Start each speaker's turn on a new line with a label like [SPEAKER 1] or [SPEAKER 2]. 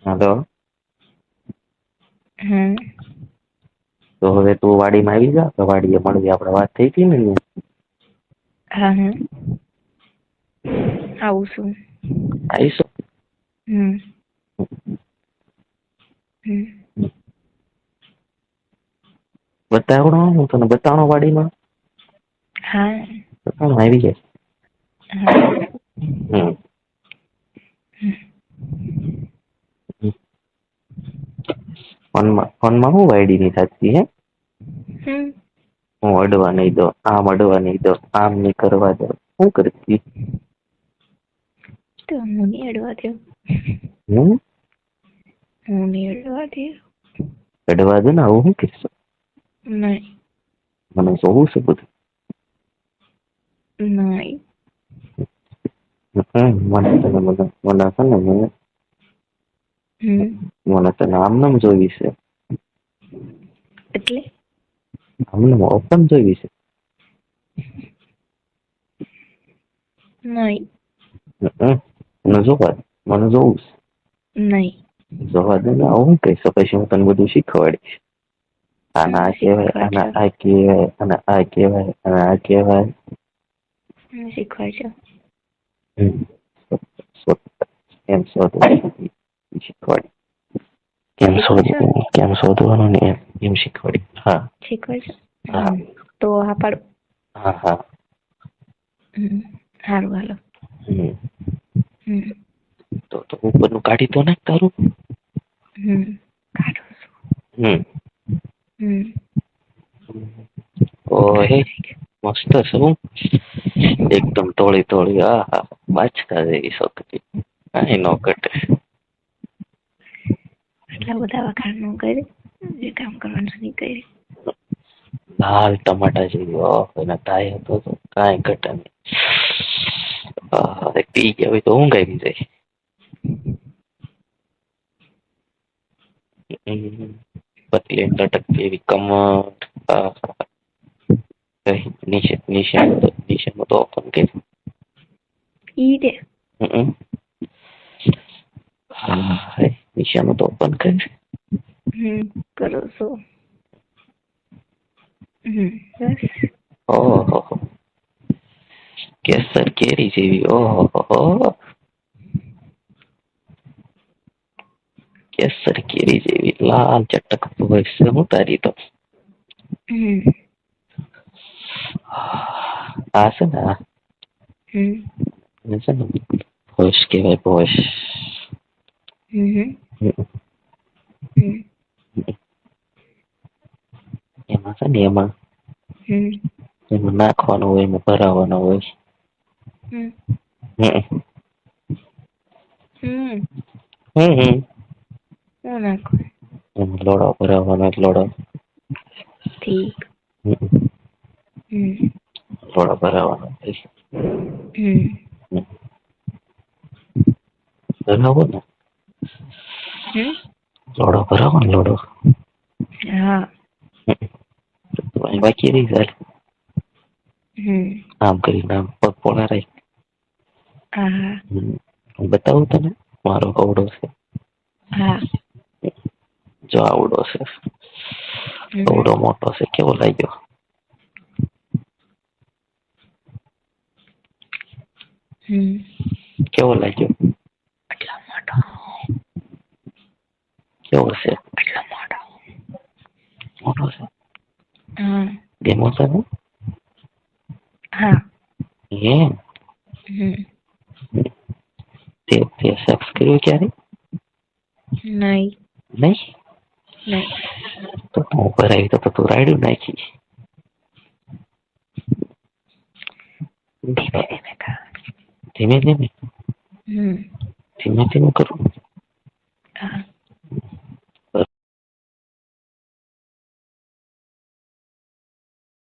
[SPEAKER 1] હાલો.
[SPEAKER 2] હમ.
[SPEAKER 1] તો હવે તું વાડીમાં આવી જા તો વાડીએ મળવી, આપણે વાત થઈ હતી ને અહીંયા.
[SPEAKER 2] હા હા આવું છું.
[SPEAKER 1] આવીશું.
[SPEAKER 2] હમ. હમ.
[SPEAKER 1] બતાવડો હું તને બતાવણો વાડીમાં.
[SPEAKER 2] હા.
[SPEAKER 1] બતાવણો આવી જાય.
[SPEAKER 2] હા.
[SPEAKER 1] હમ. ફોનમાં હું વાયડી ની થતી હે.
[SPEAKER 2] હમ.
[SPEAKER 1] હું અડવા નઈ દો, આમ અડવા નઈ દો, આમ ની કરવા દો, શું કરતી.
[SPEAKER 2] તો હું ની અડવા દવ.
[SPEAKER 1] હમ.
[SPEAKER 2] હું ની અડવા દવ.
[SPEAKER 1] અડવા દો ને આવું હું કરશો.
[SPEAKER 2] નઈ.
[SPEAKER 1] મને જોવું છે બધું.
[SPEAKER 2] નઈ. હમ.
[SPEAKER 1] મને તને આમ જોઈ છે.
[SPEAKER 2] એટલે.
[SPEAKER 1] આમને ઓપન જોઈ છે.
[SPEAKER 2] નઈ.
[SPEAKER 1] મને જોવા દે, મને જોવું છે.
[SPEAKER 2] નઈ.
[SPEAKER 1] જવા દે ને આવું હું કહીશ પછી હું તને બધું શીખવાડીશ. આને આ કહેવાય, આને
[SPEAKER 2] શીખવાડજો.
[SPEAKER 1] આ કહેવાય, આને આ કહેવાય, આને આ કહેવાય.
[SPEAKER 2] શીખવાડજો.
[SPEAKER 1] એમ શીખવાડ.
[SPEAKER 2] શીખવાડજો ને
[SPEAKER 1] કેમ શોધવાનું ને એમ શીખવાડી. હા.
[SPEAKER 2] શીખવાડજો.
[SPEAKER 1] હા
[SPEAKER 2] તો હા પાડું.
[SPEAKER 1] હા હા.
[SPEAKER 2] હારું હાલો.
[SPEAKER 1] હમ.
[SPEAKER 2] હમ.
[SPEAKER 1] તો ઉપરનું કાઢી તો નાખ તારું.
[SPEAKER 2] કાઢું છું.
[SPEAKER 1] હમ.
[SPEAKER 2] હમ.
[SPEAKER 1] ઓહે
[SPEAKER 2] કાઢી નાખ.
[SPEAKER 1] મસ્ત છે હું. એકદમ ધોળી ધોળી, આહા બાચકા જેવી છોકરી, કાંઈ નો ઘટે.
[SPEAKER 2] એટલા બધા વખાણ નો કર, જે કામ કરવાનું છે ઈ કર.
[SPEAKER 1] લાલ ટમાટા જેવી, ઓહો એના ઢાઈ હતો તો કાંઈ ઘટે નઈ. એક પી ગયા હોય તો ઊંઘ આવી જાય. પતલી ને લટકતી એવી કમર, આહા. નીચે તો ઓપન કરી.
[SPEAKER 2] ઈ દે.
[SPEAKER 1] હા નીશાનું તો ઓપન કર.
[SPEAKER 2] કરું છું. બસ.
[SPEAKER 1] ઓહો. કેસર કેરી જેવી, ઓહોહો. કેસર કેરી જેવી લાલ ચટક છે હું તારી તો. આ છે ને આ. ભોજ કેવાય ભોજ. એમાં છે ને એમાં. એમાં નાખવાનું હોય, એમાં ભરાવાનું હોય.
[SPEAKER 2] હું નાખવાનું.
[SPEAKER 1] એમાં લોડા ભરાવાના લોડા.
[SPEAKER 2] ઠીક.
[SPEAKER 1] લોડા ભરાવાના હોય. બરાબર ને. લોડો ભરાવો લોડો.
[SPEAKER 2] હા.
[SPEAKER 1] બાકી રહી જાય. આમ કરીને આમ પગ પોળા રાખ.
[SPEAKER 2] હા.
[SPEAKER 1] બતાવું તને મારો કવડો છે.
[SPEAKER 2] હા.
[SPEAKER 1] જો આવડો છે, કવડો મોટો છે, કેવો લાગ્યો. કેવો લાગ્યો.
[SPEAKER 2] આટલો મોટો.
[SPEAKER 1] કેવો છે.
[SPEAKER 2] આટલો મોટો.
[SPEAKER 1] મોટો છે.
[SPEAKER 2] હા.
[SPEAKER 1] ધીમો છે ને.
[SPEAKER 2] હા.
[SPEAKER 1] એમ. તે સેક્સ કર્યું ક્યારે.
[SPEAKER 2] નઈ.
[SPEAKER 1] નઈ.
[SPEAKER 2] નઈ.
[SPEAKER 1] તો તું ઉપર આવી તો તું રાયડું નાખી.
[SPEAKER 2] ધીમે ધીમે કર.
[SPEAKER 1] ધીમે ધીમે. ધીમે ધીમે કરું.